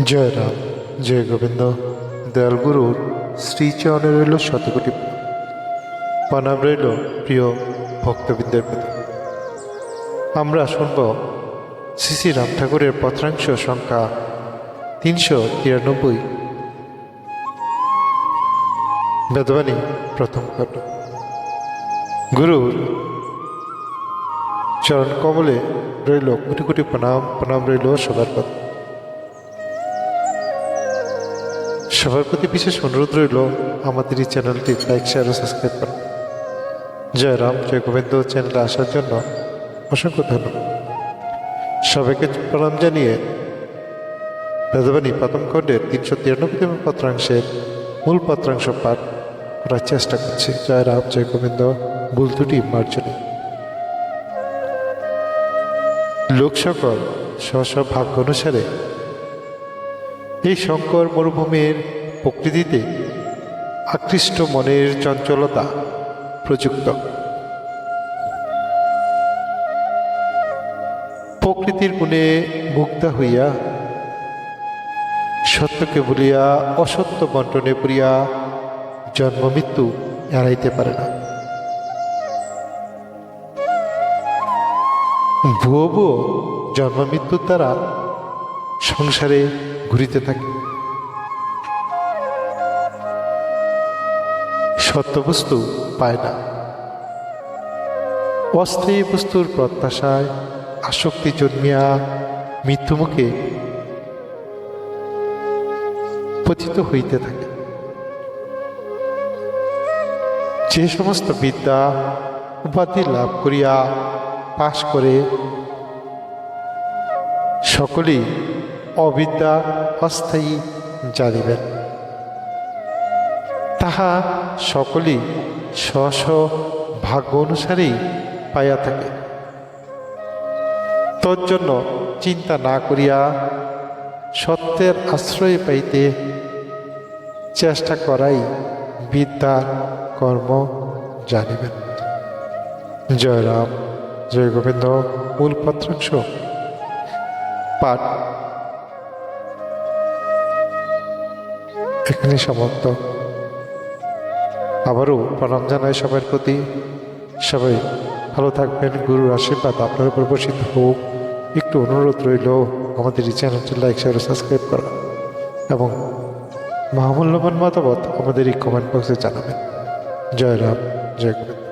জয় রাম, জয় গোবিন্দ। দয়াল গুরুর শ্রীচরণে রইল শতকোটি প্রণাম রইল প্রিয় ভক্তবৃন্দের প্রতি। আমরা শুনব শ্রী শ্রী রাম ঠাকুরের পত্রাংশ সংখ্যা 393, বেদবাণী প্রথম খণ্ড। গুরুর চরণ কমলে রইল কোটি কোটি প্রণাম, প্রণাম রইল সবার প্রতি। সবার প্রতি বিশেষ অনুরোধ রইল আমাদের এই চ্যানেলটি লাইক, শেয়ার ও সাবস্ক্রাইব করুন। জয় রাম, জয় গোবিন্দ চ্যানেলে আসার জন্য অসংখ্য ধন্যবাদ। সবাইকে প্রণাম জানিয়ে বেদবাণী প্রথম খণ্ডের 393তম পত্রাংশের মূল পত্রাংশ পাঠ করার চেষ্টা করছি। জয় রাম, জয় গোবিন্দ, ভুল ত্রুটি মার্জনী। লোক সকল স্ব ভাগ্য অনুসারে এই শঙ্কর মরুভূমির প্রকৃতিতে আকৃষ্ট মনের চঞ্চলতা প্রযুক্ত। প্রকৃতির গুণে মুগ্ধ হইয়া সত্যকে বলিয়া অসত্য বন্টনে পড়িয়া জন্ম মৃত্যু এড়াইতে পারে না। ভুয়ো ভুয়ো জন্ম মৃত্যুর দ্বারা সংসারে ঘুরিতে থাকে। সত্য বস্তু পায় না। অস্থায়ী বস্তুর প্রত্যাশায় আসক্তি জন্মিয়া মৃত্যুমুখে পতিত হইতে থাকে। যে সমস্ত বিদ্যা উপাধি লাভ করিয়া পাশ করে সকলেই অবিদ্যা অস্থায়ী জানিবেন, তাহা সকলেই স্ব ভাগ্য অনুসারেই পাইয়া থাকে। তজ্জন্য চিন্তা না করিয়া সত্যের আশ্রয় পাইতে চেষ্টা করাই বিদ্যার কর্ম জানিবেন। জয় রাম, জয় গোবিন্দ। মূল পত্রাংশ পাঠ এখানে সমাপ্ত। আবারও প্রণাম জানাই সবার প্রতি। সবাই ভালো থাকবেন। গুরুর আশীর্বাদ আপনার উপর বর্ষিত হোক। একটু অনুরোধ রইল আমাদের এই চ্যানেলটি লাইক, শেয়ার ও সাবস্ক্রাইব করা এবং মহামূল্যবান মতামত আমাদের এই কমেন্ট বক্সে জানাবেন। জয় রাম, জয় গোবিন্দ।